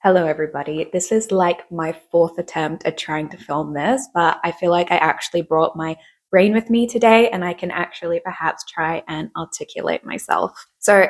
Hello, everybody. This is like my fourth attempt at trying to film this, but I feel like I actually brought my brain with me today and I can actually perhaps try and articulate myself. So,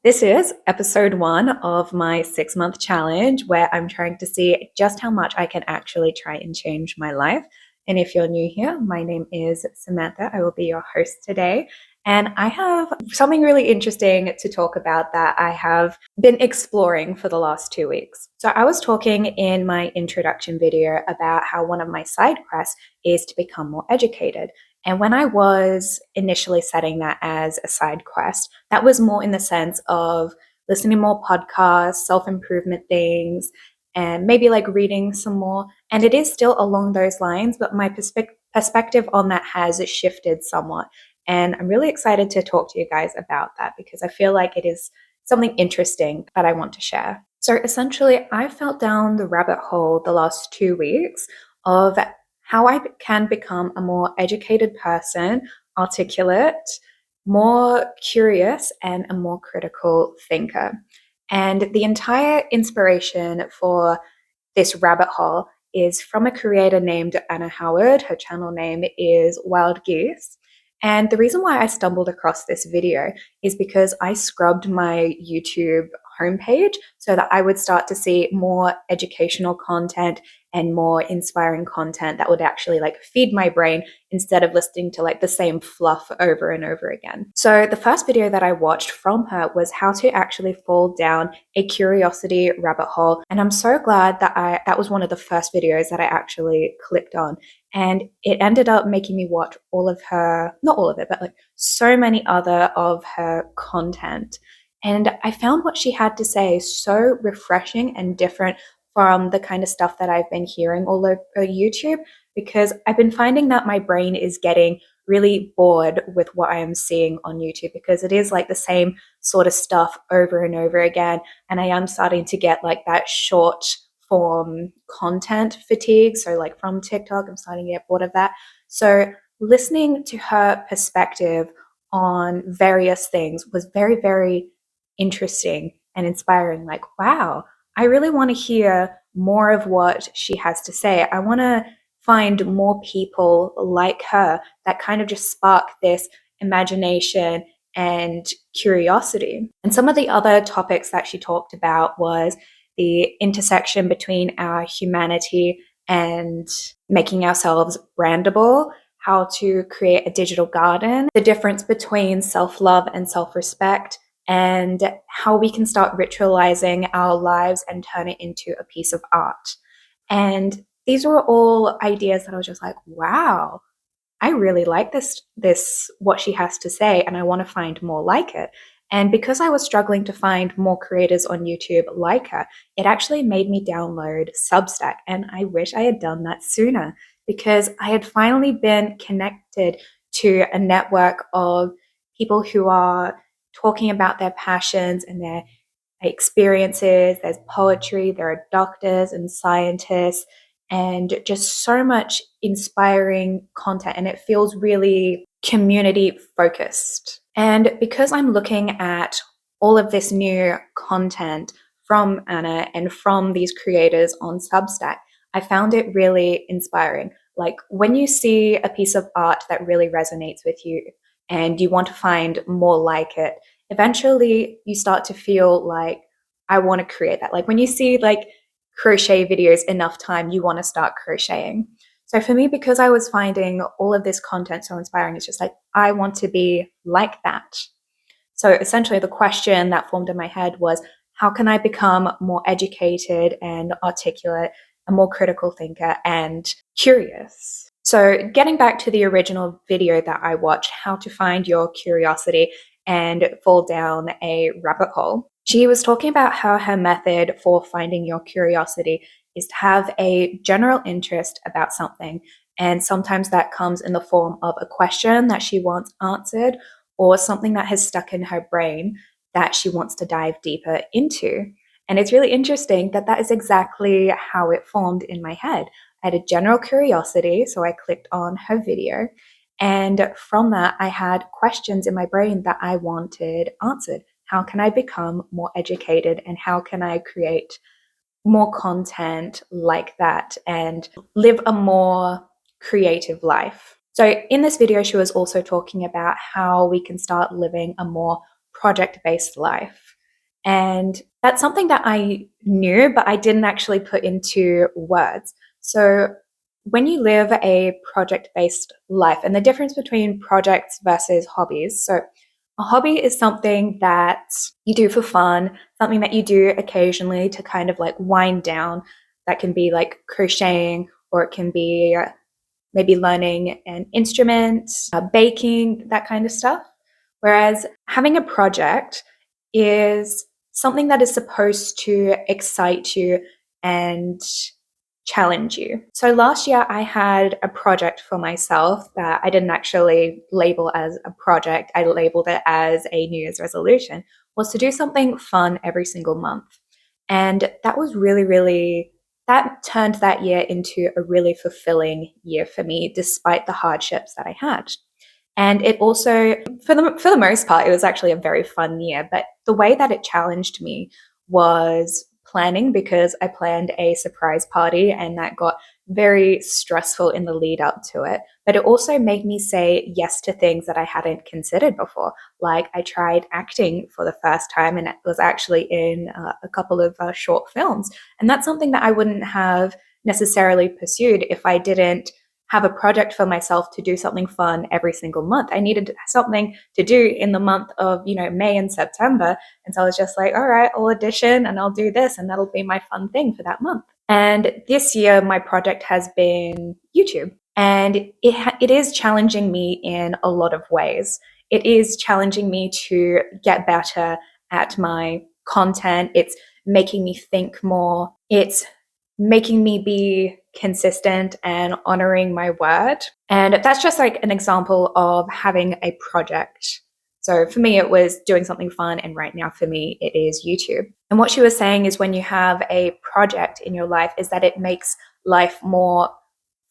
this is episode 1 of my 6-month challenge where I'm trying to see just how much I can actually try and change my life. And if you're new here, my name is Samantha. I will be your host today. And I have something really interesting to talk about that I have been exploring for the last 2 weeks. So I was talking in my introduction video about how one of my side quests is to become more educated. And when I was initially setting that as a side quest, that was more in the sense of listening to more podcasts, self-improvement things, and maybe like reading some more. And it is still along those lines, but my perspective on that has shifted somewhat. And I'm really excited to talk to you guys about that because I feel like it is something interesting that I want to share. So essentially, I fell down the rabbit hole the last 2 weeks of how I can become a more educated person, articulate, more curious, and a more critical thinker. And the entire inspiration for this rabbit hole is from a creator named Anna Howard. Her channel name is Wild Geese. And the reason why I stumbled across this video is because I scrubbed my YouTube homepage so that I would start to see more educational content and more inspiring content that would actually like feed my brain instead of listening to like the same fluff over and over again. So the first video that I watched from her was how to actually fall down a curiosity rabbit hole. And I'm so glad that that was one of the first videos that I actually clicked on. And it ended up making me watch all of her, not all of it, but like so many other of her content. And I found what she had to say so refreshing and different from the kind of stuff that I've been hearing all over YouTube, because I've been finding that my brain is getting really bored with what I am seeing on YouTube because it is like the same sort of stuff over and over again. And I am starting to get like that short form content fatigue. So like from TikTok, I'm starting to get bored of that. So listening to her perspective on various things was very, very interesting and inspiring. Like, wow, I really want to hear more of what she has to say. I want to find more people like her that kind of just spark this imagination and curiosity. And some of the other topics that she talked about was the intersection between our humanity and making ourselves brandable, how to create a digital garden, the difference between self-love and self-respect, and how we can start ritualizing our lives and turn it into a piece of art. And these were all ideas that I was just like, wow, I really like this what she has to say, and I want to find more like it. And because I was struggling to find more creators on YouTube like her, it actually made me download Substack. And I wish I had done that sooner because I had finally been connected to a network of people who are talking about their passions and their experiences. There's poetry, there are doctors and scientists, and just so much inspiring content. And it feels really community focused. And because I'm looking at all of this new content from Anna and from these creators on Substack, I found it really inspiring. Like when you see a piece of art that really resonates with you and you want to find more like it, eventually you start to feel like, I want to create that. Like when you see like crochet videos enough time, you want to start crocheting. So for me, because I was finding all of this content so inspiring, it's just like, I want to be like that. So essentially the question that formed in my head was, how can I become more educated and articulate, a more critical thinker and curious? So getting back to the original video that I watched, how to find your curiosity and fall down a rabbit hole, she was talking about how her method for finding your curiosity is to have a general interest about something. And sometimes that comes in the form of a question that she wants answered or something that has stuck in her brain that she wants to dive deeper into. And it's really interesting that that is exactly how it formed in my head. I had a general curiosity, so I clicked on her video. And from that, I had questions in my brain that I wanted answered. How can I become more educated and how can I create more content like that and live a more creative life. So in this video, she was also talking about how we can start living a more project-based life. And that's something that I knew, but I didn't actually put into words. So when you live a project-based life, and the difference between projects versus hobbies. So a hobby is something that you do for fun, something that you do occasionally to kind of like wind down. That can be like crocheting, or it can be maybe learning an instrument, baking, that kind of stuff. Whereas having a project is something that is supposed to excite you and challenge you. So last year I had a project for myself that I didn't actually label as a project. I labeled it as a New Year's resolution, was to do something fun every single month. And that was that turned that year into a really fulfilling year for me, despite the hardships that I had. And it also, for the most part, it was actually a very fun year. But the way that it challenged me was planning, because I planned a surprise party and that got very stressful in the lead up to it. But it also made me say yes to things that I hadn't considered before. Like I tried acting for the first time, and it was actually in a couple of short films. And that's something that I wouldn't have necessarily pursued if I didn't have a project for myself to do something fun every single month. I needed something to do in the month of, May and September. And so I was just like, all right, I'll audition and I'll do this, and that'll be my fun thing for that month. And this year, my project has been YouTube. And it is challenging me in a lot of ways. It is challenging me to get better at my content. It's making me think more. It's making me be consistent and honoring my word. And that's just like an example of having a project. So for me, it was doing something fun. And right now for me, it is YouTube. And what she was saying is when you have a project in your life is that it makes life more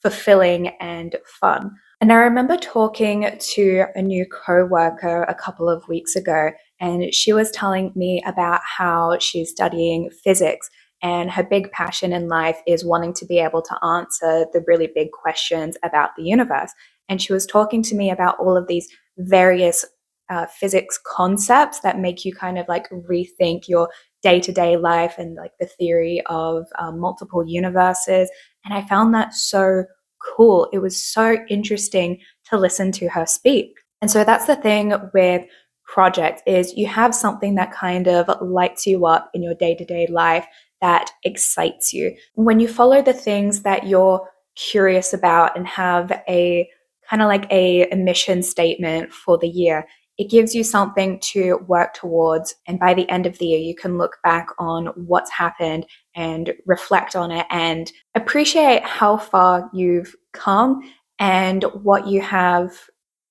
fulfilling and fun. And I remember talking to a new coworker a couple of weeks ago, and she was telling me about how she's studying physics. And her big passion in life is wanting to be able to answer the really big questions about the universe. And she was talking to me about all of these various physics concepts that make you kind of like rethink your day-to-day life, and like the theory of multiple universes. And I found that so cool. It was so interesting to listen to her speak. And so that's the thing with projects, is you have something that kind of lights you up in your day-to-day life, that excites you. When you follow the things that you're curious about and have a kind of like a mission statement for the year, it gives you something to work towards. And by the end of the year, you can look back on what's happened and reflect on it and appreciate how far you've come and what you have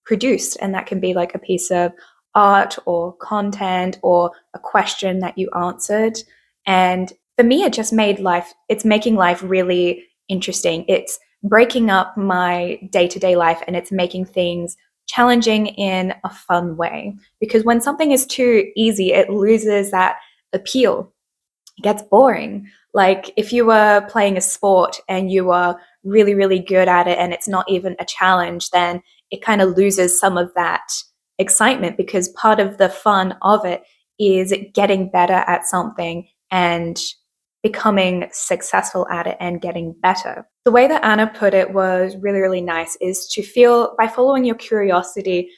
produced. And that can be like a piece of art or content or a question that you answered. And for me, it just it's making life really interesting. It's breaking up my day-to-day life, and it's making things challenging in a fun way. Because when something is too easy, it loses that appeal. It gets boring. Like if you were playing a sport and you were really, really good at it and it's not even a challenge, then it kind of loses some of that excitement, because part of the fun of it is getting better at something and becoming successful at it and getting better. The way that Anna put it was really, really nice, is to feel, by following your curiosity,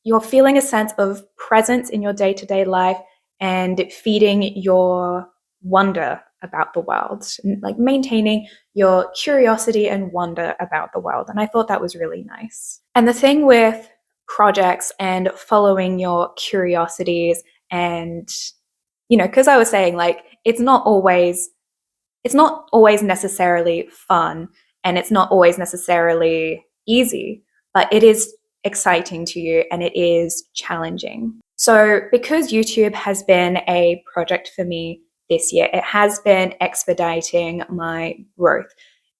you're feeling a sense of presence in your day-to-day life and feeding your wonder about the world, like maintaining your curiosity and wonder about the world. And I thought that was really nice. And the thing with projects and following your curiosities, and because I was saying, like, it's not always necessarily fun, and it's not always necessarily easy, but it is exciting to you and it is challenging. So because YouTube has been a project for me this year, it has been expediting my growth.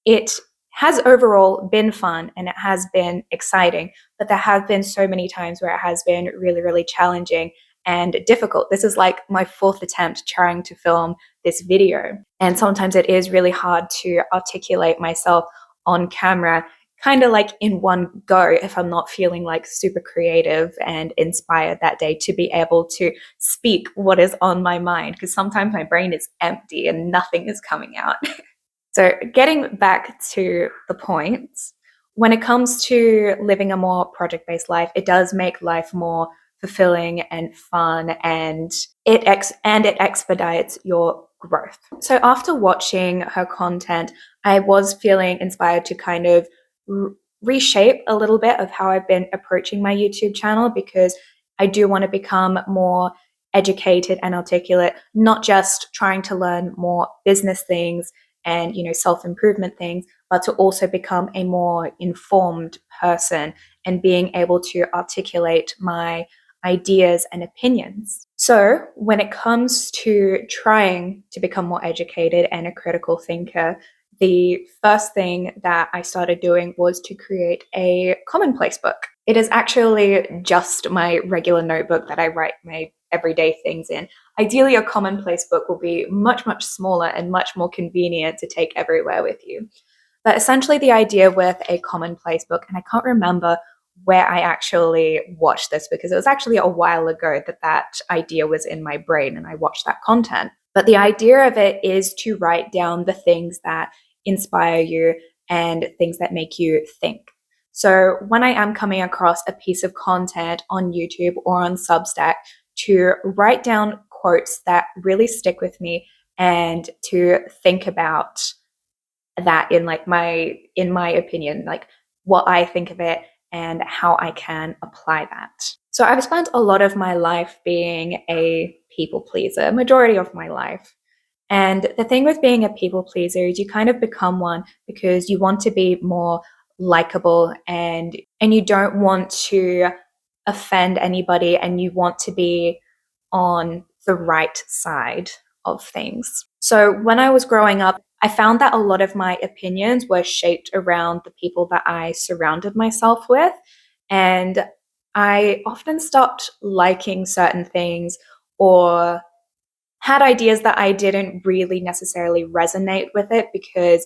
It has overall been fun and it has been exciting, but there have been so many times where it has been really, really challenging and difficult. This is like my fourth attempt trying to film this video. And sometimes it is really hard to articulate myself on camera, kind of like in one go, if I'm not feeling like super creative and inspired that day to be able to speak what is on my mind, because sometimes my brain is empty and nothing is coming out. So getting back to the point, when it comes to living a more project-based life, it does make life more fulfilling and fun, and it expedites your growth. So after watching her content, I was feeling inspired to kind of reshape a little bit of how I've been approaching my YouTube channel, because I do want to become more educated and articulate, not just trying to learn more business things and, self-improvement things, but to also become a more informed person and being able to articulate my ideas and opinions. So when it comes to trying to become more educated and a critical thinker, the first thing that I started doing was to create a commonplace book. It is actually just my regular notebook that I write my everyday things in. Ideally, a commonplace book will be much, much smaller and much more convenient to take everywhere with you. But essentially the idea with a commonplace book, and I can't remember where I actually watched this, because it was actually a while ago that idea was in my brain and I watched that content. But the idea of it is to write down the things that inspire you and things that make you think. So when I am coming across a piece of content on YouTube or on Substack, to write down quotes that really stick with me and to think about that in my opinion, like what I think of it and how I can apply that. So I've spent a lot of my life being a people pleaser, majority of my life. And the thing with being a people pleaser is you kind of become one because you want to be more likable, and you don't want to offend anybody, and you want to be on the right side of things. So when I was growing up, I found that a lot of my opinions were shaped around the people that I surrounded myself with. And I often stopped liking certain things or had ideas that I didn't really necessarily resonate with it, because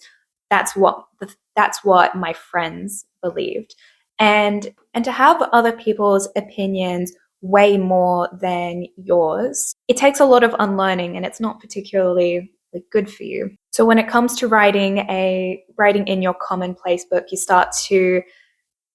that's what my friends believed. And to have other people's opinions way more than yours, it takes a lot of unlearning, and it's not particularly good for you. So when it comes to writing in your commonplace book, you start to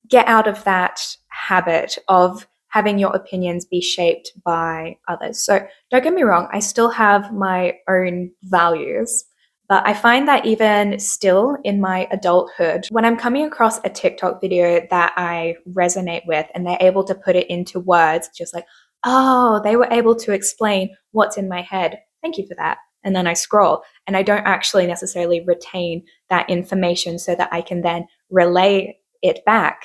get out of that habit of having your opinions be shaped by others. So don't get me wrong, I still have my own values, but I find that even still in my adulthood, when I'm coming across a TikTok video that I resonate with and they're able to put it into words, just like, oh, they were able to explain what's in my head. Thank you for that. And then I scroll and I don't actually necessarily retain that information so that I can then relay it back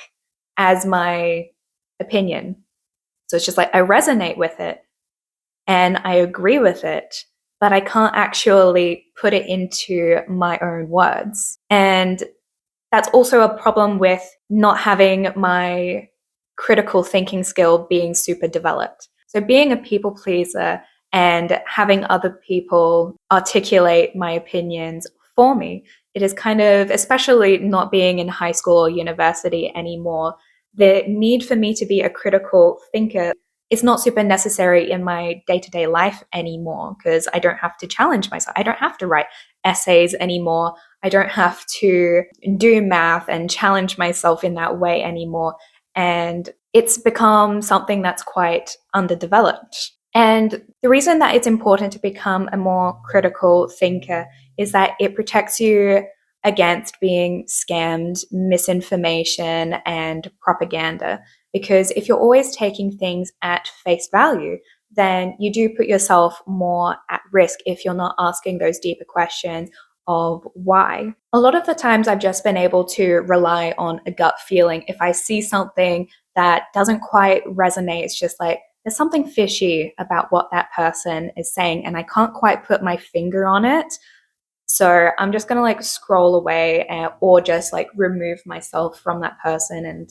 as my opinion. So it's just like I resonate with it and I agree with it, but I can't actually put it into my own words. And that's also a problem with not having my critical thinking skill being super developed. So being a people pleaser and having other people articulate my opinions for me, it is kind of, especially not being in high school or university anymore, the need for me to be a critical thinker, it's not super necessary in my day-to-day life anymore, because I don't have to challenge myself. I don't have to write essays anymore. I don't have to do math and challenge myself in that way anymore. And it's become something that's quite underdeveloped. And the reason that it's important to become a more critical thinker is that it protects you against being scammed, misinformation, and propaganda. Because if you're always taking things at face value, then you do put yourself more at risk if you're not asking those deeper questions of why. A lot of the times I've just been able to rely on a gut feeling. If I see something that doesn't quite resonate, it's just like, there's something fishy about what that person is saying, and I can't quite put my finger on it. So I'm just going to scroll away or just remove myself from that person and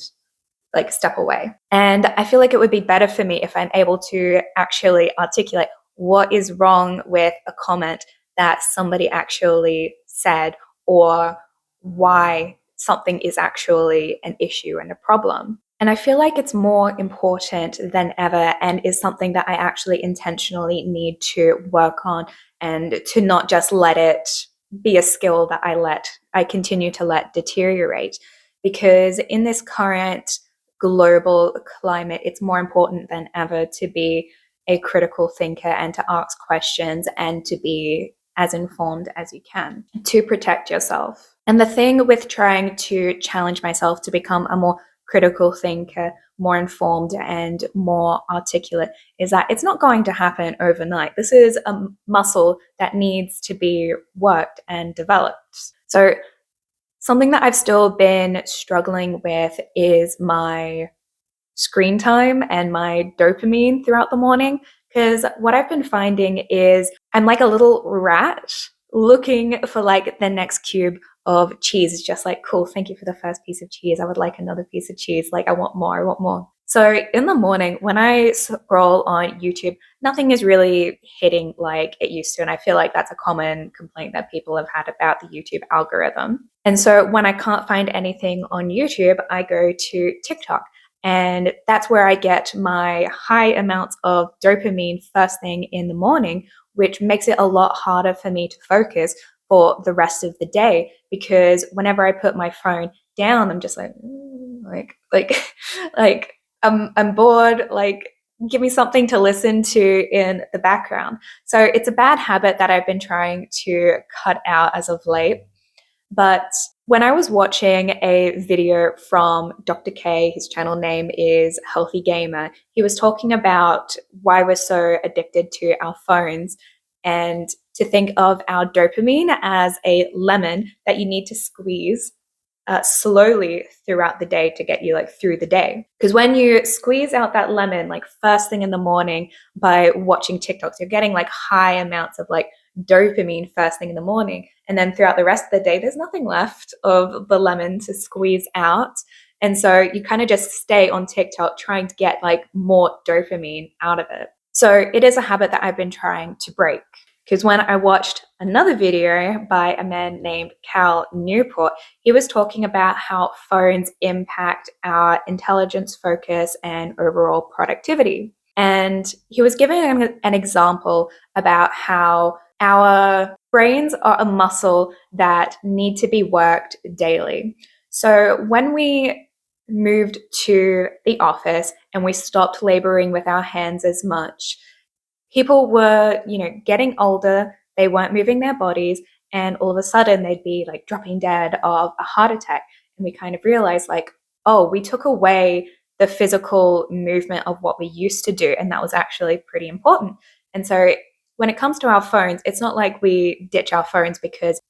step away. And I feel like it would be better for me if I'm able to actually articulate what is wrong with a comment that somebody actually said or why something is actually an issue and a problem. And I feel like it's more important than ever and is something that I actually intentionally need to work on, and to not just let it be a skill that I continue to let deteriorate. Because in this current global climate, it's more important than ever to be a critical thinker and to ask questions and to be as informed as you can to protect yourself. And the thing with trying to challenge myself to become a more critical thinker, more informed, and more articulate is that it's not going to happen overnight. This is a muscle that needs to be worked and developed. So, something that I've still been struggling with is my screen time and my dopamine throughout the morning. Because what I've been finding is I'm like a little rat looking for like the next cube of cheese. It's just like, cool, thank you for the first piece of cheese. I would like another piece of cheese. Like, I want more, I want more. So in the morning, when I scroll on YouTube, nothing is really hitting like it used to. And I feel like that's a common complaint that people have had about the YouTube algorithm. And so when I can't find anything on YouTube, I go to TikTok. And that's where I get my high amounts of dopamine first thing in the morning, which makes it a lot harder for me to focus for the rest of the day. Because whenever I put my phone down, I'm just like, like I'm bored. Like, give me something to listen to in the background. So it's a bad habit that I've been trying to cut out as of late. But when I was watching a video from Dr. K, his channel name is Healthy Gamer, he was talking about why we're so addicted to our phones, and to think of our dopamine as a lemon that you need to squeeze slowly throughout the day to get you like through the day. Because when you squeeze out that lemon like first thing in the morning by watching TikToks, you're getting like high amounts of like dopamine first thing in the morning. And then throughout the rest of the day, there's nothing left of the lemon to squeeze out. And so you kind of just stay on TikTok trying to get like more dopamine out of it. So it is a habit that I've been trying to break. Because when I watched another video by a man named Newport, he was talking about how phones impact our intelligence, focus, and overall productivity. And he was giving an example about how our brains are a muscle that need to be worked daily. So when we moved to the office and we stopped laboring with our hands as much, people were, getting older, they weren't moving their bodies, and all of a sudden they'd be like dropping dead of a heart attack. And we kind of realized like, oh, we took away the physical movement of what we used to do, and that was actually pretty important. And so when it comes to our phones, it's not like we ditch our phones because,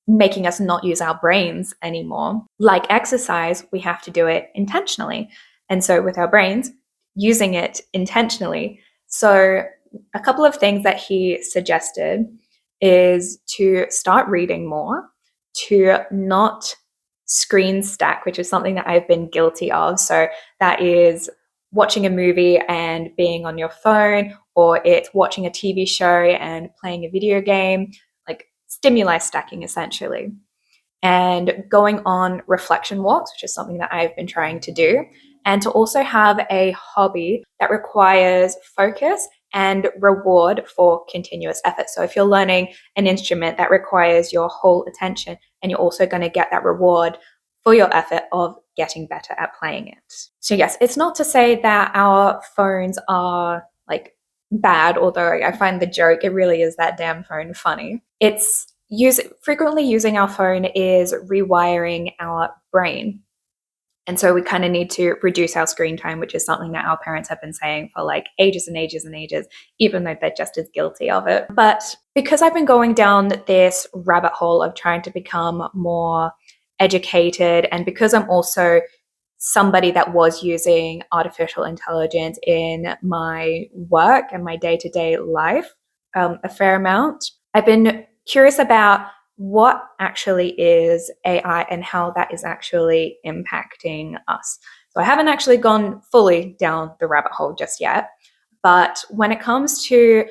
making us not use our brains anymore. Like exercise, we have to do it intentionally. And so with our brains, using it intentionally. So a couple of things that he suggested is to start reading more, to not screen stack, which is something that I've been guilty of. So that is watching a movie and being on your phone, or it's watching a TV show and playing a video game, like stimuli stacking essentially. And going on reflection walks, which is something that I've been trying to do, and to also have a hobby that requires focus and reward for continuous effort. So if you're learning an instrument that requires your whole attention, and you're also going to get that reward for your effort of getting better at playing it. So yes, it's not to say that our phones are like bad, although I find the joke, it really is that damn phone funny. It's frequently using our phone is rewiring our brain. And so we kind of need to reduce our screen time, which is something that our parents have been saying for like ages and ages and ages, even though they're just as guilty of it. But because I've been going down this rabbit hole of trying to become more educated, and because I'm also somebody that was using artificial intelligence in my work and my day-to-day life a fair amount, I've been curious about what actually is AI and how that is actually impacting us. So I haven't actually gone fully down the rabbit hole just yet, but when it comes to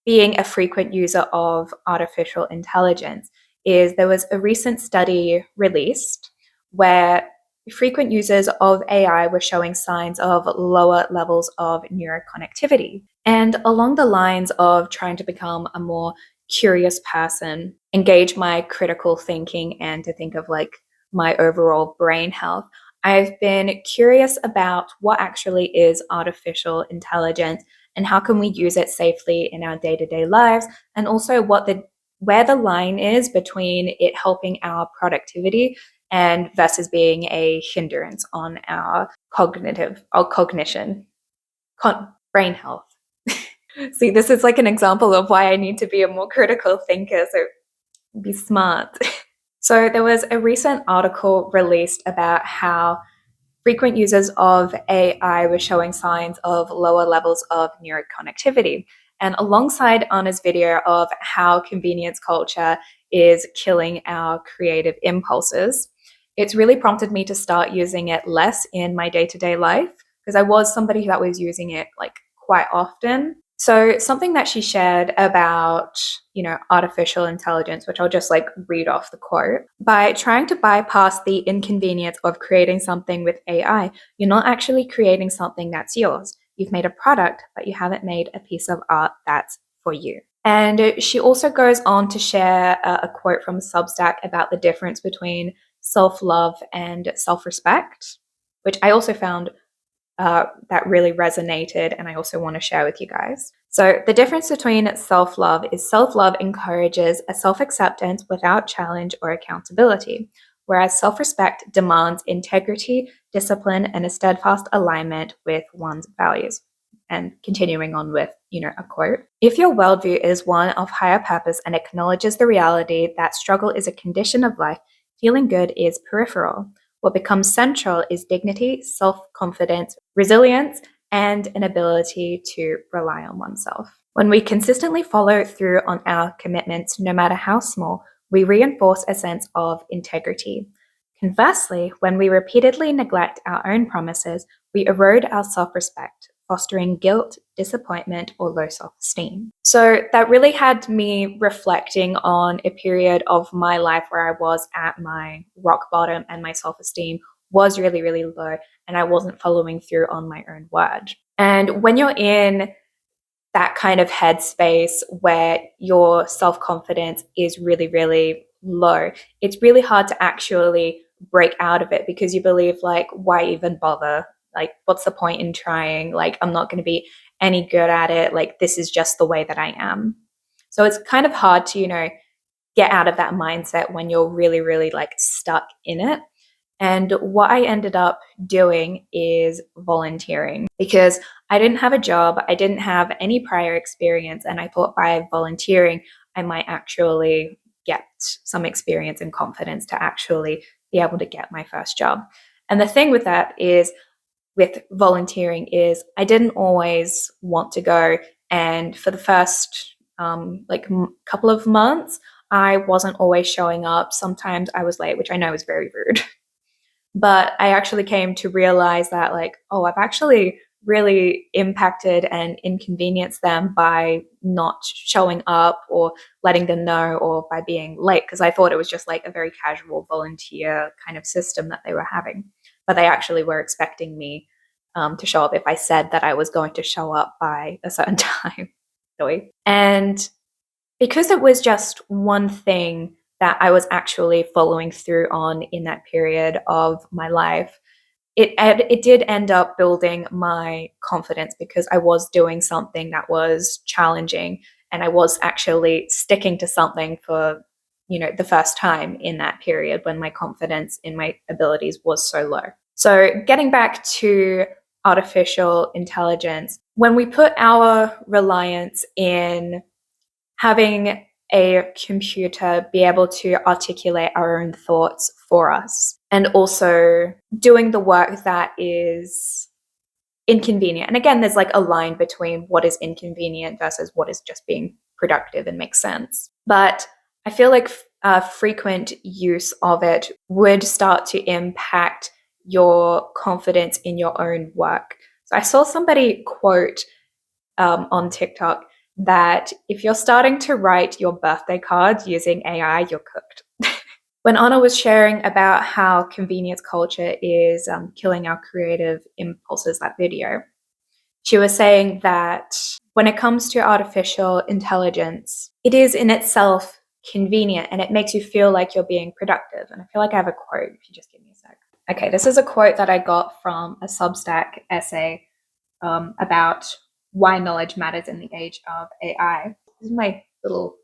being a frequent user of artificial intelligence is there was a recent study released where frequent users of AI were showing signs of lower levels of neuroconnectivity. And along the lines of trying to become a more curious person, engage my critical thinking, and to think of like my overall brain health, I've been curious about what actually is artificial intelligence and how can we use it safely in our day-to-day lives, and also where the line is between it helping our productivity and versus being a hindrance on our cognition, brain health. See, this is like an example of why I need to be a more critical thinker, so be smart. So there was a recent article released about how frequent users of AI were showing signs of lower levels of neuroconnectivity. And alongside Anna's video of how convenience culture is killing our creative impulses, it's really prompted me to start using it less in my day-to-day life, because I was somebody that was using it like quite often. So something that she shared about, artificial intelligence, which I'll just like read off the quote. By trying to bypass the inconvenience of creating something with AI, you're not actually creating something that's yours. You've made a product, but you haven't made a piece of art that's for you. And she also goes on to share a quote from Substack about the difference between self-love and self-respect, which I also found that really resonated, and I also want to share with you guys. So the difference between self-love is self-love encourages a self-acceptance without challenge or accountability, whereas self-respect demands integrity, discipline, and a steadfast alignment with one's values. And continuing on with, a quote. If your worldview is one of higher purpose and acknowledges the reality that struggle is a condition of life, feeling good is peripheral. What becomes central is dignity, self-confidence, resilience, and an ability to rely on oneself. When we consistently follow through on our commitments, no matter how small, we reinforce a sense of integrity. Conversely, when we repeatedly neglect our own promises, we erode our self-respect, fostering guilt, disappointment, or low self-esteem. So that really had me reflecting on a period of my life where I was at my rock bottom and my self-esteem was really, really low, and I wasn't following through on my own word. And when you're in that kind of headspace where your self-confidence is really, really low, it's really hard to actually break out of it, because you believe like, why even bother? Like, what's the point in trying? Like, I'm not going to be any good at it. Like, this is just the way that I am. So it's kind of hard to, get out of that mindset when you're really, really like stuck in it. And what I ended up doing is volunteering, because I didn't have a job, I didn't have any prior experience, and I thought by volunteering, I might actually get some experience and confidence to actually be able to get my first job. And the thing with that is, with volunteering, is I didn't always want to go. And for the first couple of months, I wasn't always showing up. Sometimes I was late, which I know is very rude. But I actually came to realize that I've actually really impacted and inconvenienced them by not showing up or letting them know, or by being late, because I thought it was just like a very casual volunteer kind of system that they were having. But they actually were expecting me to show up if I said that I was going to show up by a certain time. And because it was just one thing that I was actually following through on in that period of my life, it did end up building my confidence, because I was doing something that was challenging, and I was actually sticking to something for, the first time in that period when my confidence in my abilities was so low. So getting back to artificial intelligence, when we put our reliance in having a computer be able to articulate our own thoughts for us, and also doing the work that is inconvenient. And again, there's like a line between what is inconvenient versus what is just being productive and makes sense. But I feel like frequent use of it would start to impact your confidence in your own work. So I saw somebody quote on TikTok that if you're starting to write your birthday cards using AI, you're cooked. When Anna was sharing about how convenience culture is killing our creative impulses, that video, she was saying that when it comes to artificial intelligence, it is in itself convenient and it makes you feel like you're being productive. And I feel like I have a quote, if you just give me a sec. Okay, this is a quote that I got from a Substack essay about why knowledge matters in the age of AI. This is my little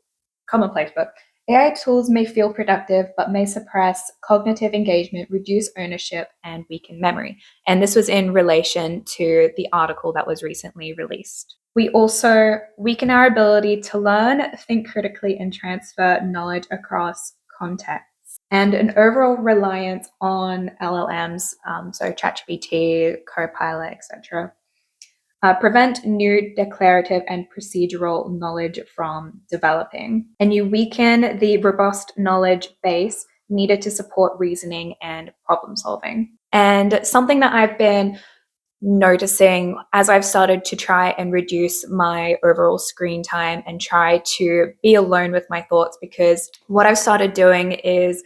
commonplace book. AI tools may feel productive, but may suppress cognitive engagement, reduce ownership, and weaken memory. And this was in relation to the article that was recently released. We also weaken our ability to learn, think critically, and transfer knowledge across contexts. And an overall reliance on LLMs, so ChatGPT, Copilot, etc., prevent new declarative and procedural knowledge from developing. And you weaken the robust knowledge base needed to support reasoning and problem solving. And something that I've been noticing as I've started to try and reduce my overall screen time and try to be alone with my thoughts, because what I've started doing is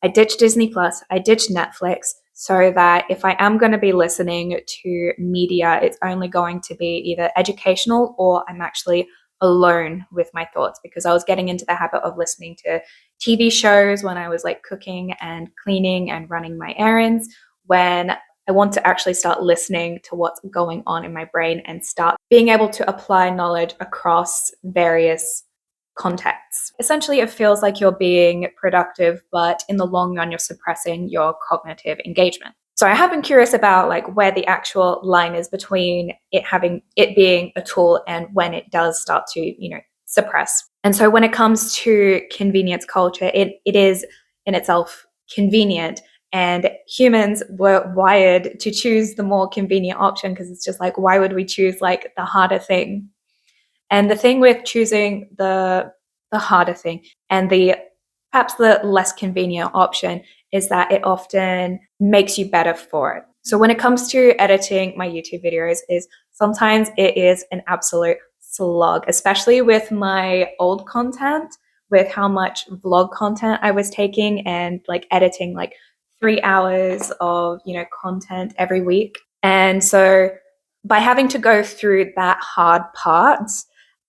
I ditched Disney Plus, I ditched Netflix, so that if I am going to be listening to media, it's only going to be either educational or I'm actually alone with my thoughts, because I was getting into the habit of listening to TV shows when I was like cooking and cleaning and running my errands, when I want to actually start listening to what's going on in my brain and start being able to apply knowledge across various contexts. Essentially, it feels like you're being productive, but in the long run, you're suppressing your cognitive engagement. So I have been curious about like where the actual line is between it being a tool and when it does start to, suppress. And so when it comes to convenience culture, it is in itself convenient. And humans were wired to choose the more convenient option, because it's just like, why would we choose like the harder thing? And the thing with choosing the harder thing and the perhaps the less convenient option is that it often makes you better for it. So when it comes to editing my YouTube videos, is sometimes it is an absolute slog, especially with my old content, with how much vlog content I was taking and like editing like 3 hours of, content every week. And so by having to go through that hard part,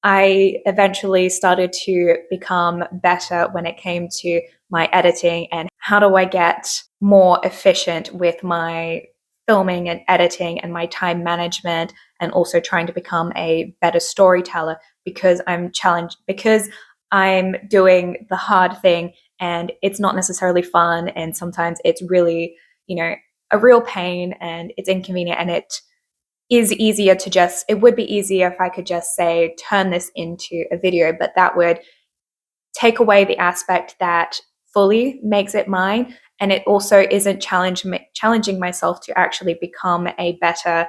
I eventually started to become better when it came to my editing and how do I get more efficient with my filming and editing and my time management, and also trying to become a better storyteller, because I'm challenged, because I'm doing the hard thing and it's not necessarily fun, and sometimes it's really, a real pain and it's inconvenient, and it would be easier if I could just say, turn this into a video, but that would take away the aspect that fully makes it mine. And it also isn't challenging myself to actually become a better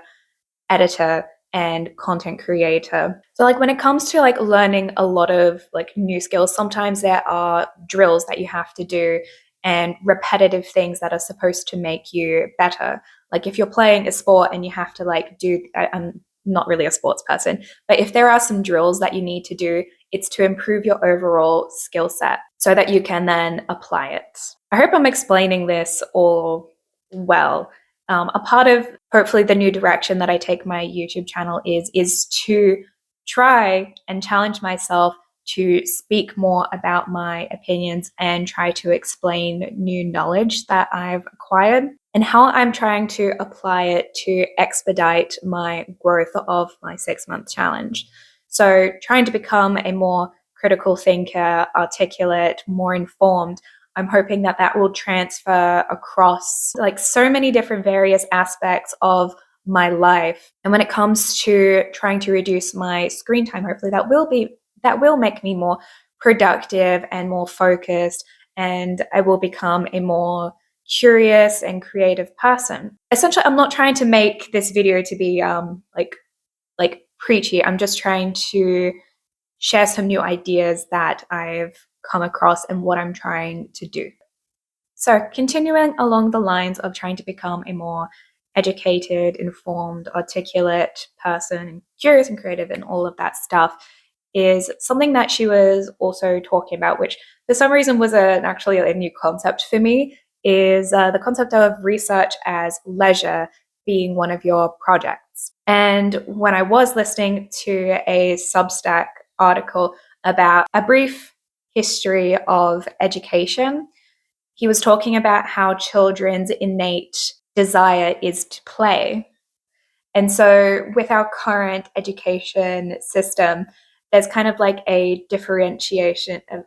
editor and content creator. So like when it comes to like learning a lot of like new skills, sometimes there are drills that you have to do and repetitive things that are supposed to make you better. Like if you're playing a sport and you have to like I'm not really a sports person, but if there are some drills that you need to do, it's to improve your overall skill set so that you can then apply it. I hope I'm explaining this all well. A part of hopefully the new direction that I take my YouTube channel is to try and challenge myself to speak more about my opinions and try to explain new knowledge that I've acquired and how I'm trying to apply it to expedite my growth of my 6-month challenge. So trying to become a more critical thinker, articulate, more informed, I'm hoping that that will transfer across like so many different various aspects of my life. And when it comes to trying to reduce my screen time, hopefully that will make me more productive and more focused, and I will become a more curious and creative person. Essentially, I'm not trying to make this video to be like preachy. I'm just trying to share some new ideas that I've come across and what I'm trying to do. So continuing along the lines of trying to become a more educated, informed, articulate person, and curious and creative and all of that stuff, is something that she was also talking about, which for some reason was actually a new concept for me, is the concept of research as leisure being one of your projects. And when I was listening to a Substack article about a brief history of education, he was talking about how children's innate desire is to play. And so with our current education system, there's kind of like a differentiation of,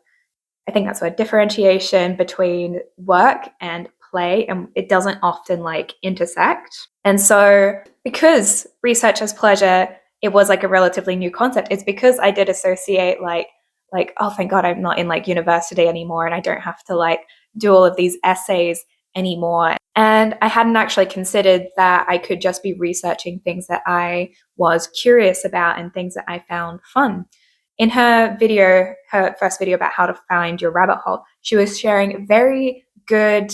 I think that's what, differentiation between work and play, and it doesn't often like intersect. And so because research as pleasure, it was like a relatively new concept, it's because I did associate like, oh, thank God I'm not in like university anymore and I don't have to like do all of these essays anymore. And I hadn't actually considered that I could just be researching things that I was curious about and things that I found fun. In her video, her first video about how to find your rabbit hole, she was sharing very good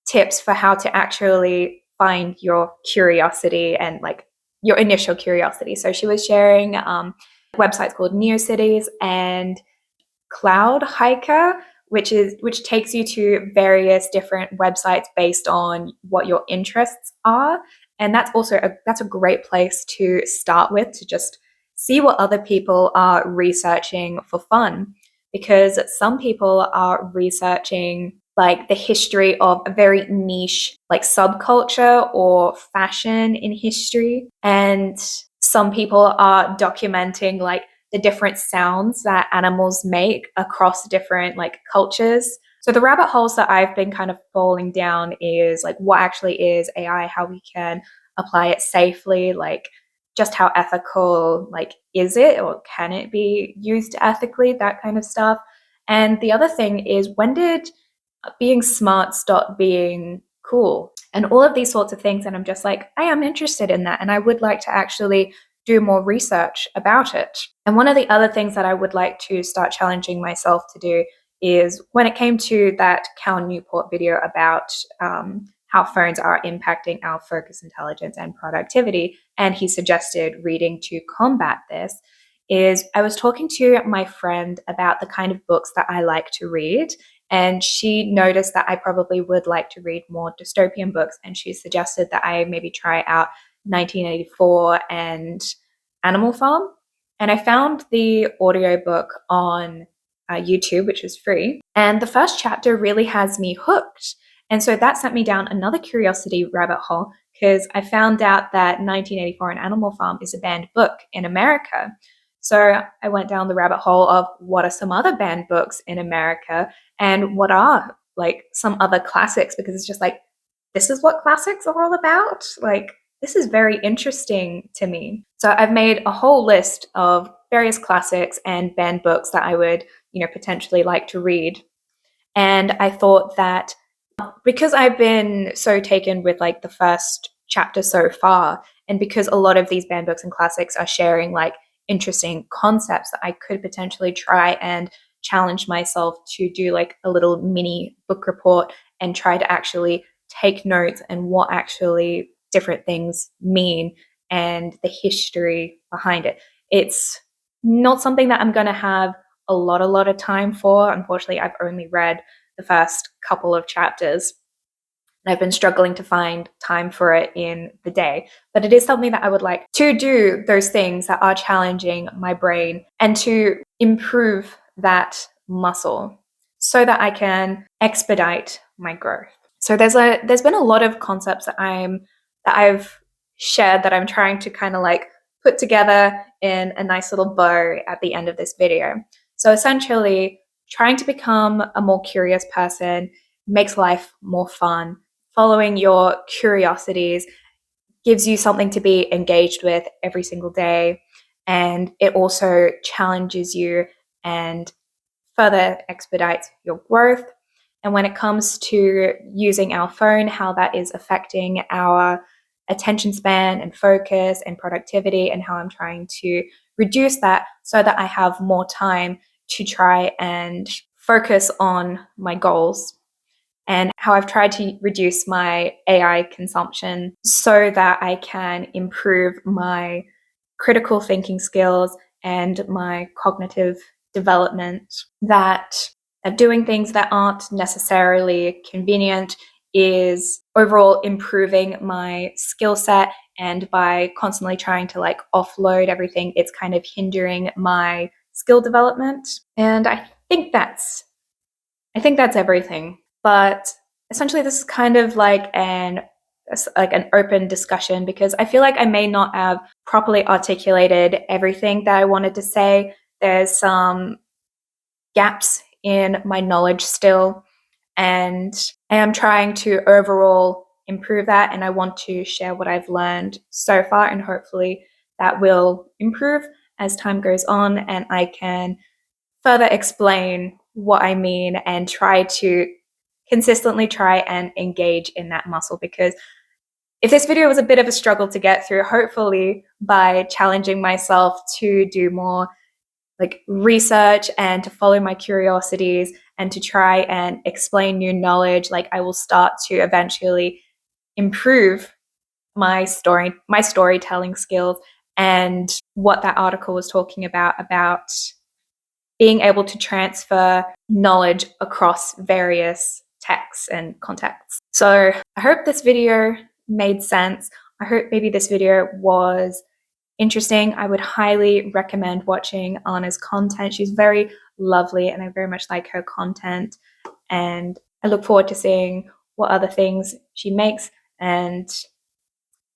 tips for how to actually find your curiosity and like your initial curiosity. So she was sharing websites called NeoCities and Cloud Hiker, which takes you to various different websites based on what your interests are. And that's also that's a great place to start with, to just see what other people are researching for fun, because some people are researching like the history of a very niche like subculture or fashion in history, and some people are documenting like the different sounds that animals make across different like cultures. So the rabbit holes that I've been kind of falling down is like, what actually is AI, how we can apply it safely, like just how ethical like is it, or can it be used ethically, that kind of stuff. And the other thing is, when did being smart stop being cool, and all of these sorts of things. And I'm just like, I am interested in that and I would like to actually do more research about it. And one of the other things that I would like to start challenging myself to do is, when it came to that Cal Newport video about how phones are impacting our focus, intelligence, and productivity, and he suggested reading to combat this, is I was talking to my friend about the kind of books that I like to read, and she noticed that I probably would like to read more dystopian books, and she suggested that I maybe try out 1984 and Animal Farm. And I found the audiobook on YouTube, which is free. And the first chapter really has me hooked. And so that sent me down another curiosity rabbit hole, because I found out that 1984 and Animal Farm is a banned book in America. So I went down the rabbit hole of what are some other banned books in America and what are like some other classics, because it's just like, this is what classics are all about. Like, this is very interesting to me. So I've made a whole list of various classics and banned books that I would, potentially like to read. And I thought that because I've been so taken with like the first chapter so far, and because a lot of these banned books and classics are sharing like interesting concepts, that I could potentially try and challenge myself to do like a little mini book report and try to actually take notes and what actually different things mean and the history behind it. It's not something that I'm going to have a lot of time for. Unfortunately, I've only read the first couple of chapters, and I've been struggling to find time for it in the day. But it is something that I would like to do, those things that are challenging my brain, and to improve that muscle so that I can expedite my growth. So there's been a lot of concepts that I've shared that I'm trying to kind of like put together in a nice little bow at the end of this video. So essentially, trying to become a more curious person makes life more fun. Following your curiosities gives you something to be engaged with every single day, and it also challenges you and further expedites your growth. And when it comes to using our phone, how that is affecting our attention span and focus and productivity, and how I'm trying to reduce that so that I have more time to try and focus on my goals, and how I've tried to reduce my AI consumption so that I can improve my critical thinking skills and my cognitive development, that doing things that aren't necessarily convenient is overall improving my skill set, and by constantly trying to like offload everything, it's kind of hindering my skill development. And I think that's everything. But essentially this is kind of like an open discussion, because I feel like I may not have properly articulated everything that I wanted to say. There's some gaps in my knowledge still, and I am trying to overall improve that, and I want to share what I've learned so far, and hopefully that will improve as time goes on and I can further explain what I mean and try to consistently try and engage in that muscle. Because if this video was a bit of a struggle to get through, hopefully by challenging myself to do more like research and to follow my curiosities and to try and explain new knowledge, like I will start to eventually improve my storytelling skills. And what that article was talking about being able to transfer knowledge across various texts and contexts. So I hope this video made sense. I hope maybe this video was interesting. I would highly recommend watching Anna's content. She's very lovely and I very much like her content. And I look forward to seeing what other things she makes. And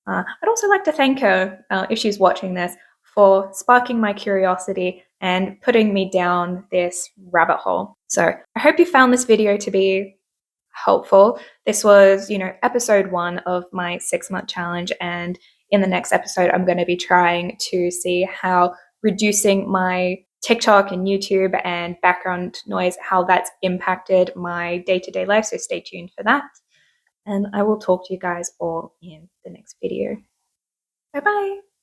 I'd also like to thank her, if she's watching this, for sparking my curiosity and putting me down this rabbit hole. So I hope you found this video to be helpful. This was, episode 1 of my 6-month challenge. And in the next episode, I'm going to be trying to see how reducing my TikTok and YouTube and background noise, how that's impacted my day-to-day life. So stay tuned for that. And I will talk to you guys all in the next video. Bye-bye.